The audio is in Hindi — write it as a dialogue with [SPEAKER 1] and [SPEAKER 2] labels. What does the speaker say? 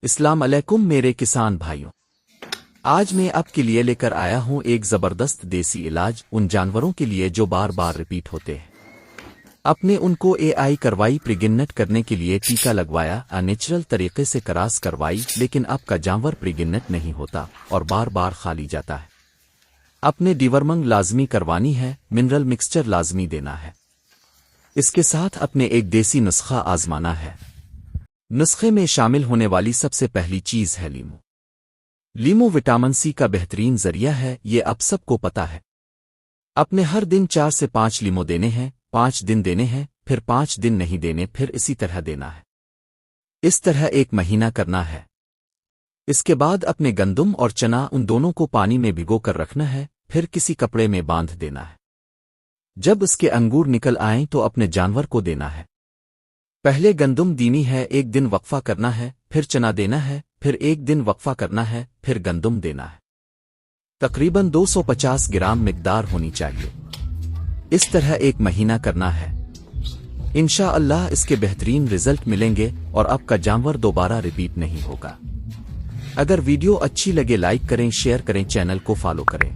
[SPEAKER 1] अस्सलाम अलैकुम मेरे किसान भाइयों। आज मैं आपके लिए लेकर आया हूं एक ज़बरदस्त देसी इलाज उन जानवरों के लिए जो बार बार रिपीट होते हैं। आपने उनको एआई करवाई, प्रेग्नेंट करने के लिए टीका लगवाया, नेचुरल तरीके से क्रॉस करवाई, लेकिन आपका जानवर प्रेग्नेंट नहीं होता और बार बार खाली जाता है। आपने डिवर्मिंग लाजमी करवानी है, मिनरल मिक्सचर लाजमी देना है। इसके साथ अपने एक देसी नुस्खा आजमाना है। नुस्खे में शामिल होने वाली सबसे पहली चीज है लीमू। लीमू विटामिन सी का बेहतरीन जरिया है, ये आप सबको पता है। अपने हर दिन 4 से 5 लीमू देने हैं, 5 दिन देने हैं, फिर 5 दिन नहीं देने, फिर इसी तरह देना है। इस तरह 1 महीना करना है। इसके बाद अपने गंदुम और चना उन दोनों को पानी में भिगो कर रखना है, फिर किसी कपड़े में बांध देना है। जब इसके अंगूर निकल आएं तो अपने जानवर को देना है। पहले गंदुम दीनी है, 1 दिन वक्फा करना है, फिर चना देना है, फिर 1 दिन वक्फा करना है, फिर गंदुम देना है। तकरीबन 250 ग्राम मिकदार होनी चाहिए। इस तरह 1 महीना करना है। इंशाअल्लाह इसके बेहतरीन रिजल्ट मिलेंगे और आपका जानवर दोबारा रिपीट नहीं होगा। अगर वीडियो अच्छी लगे लाइक करें, शेयर करें, चैनल को फॉलो करें।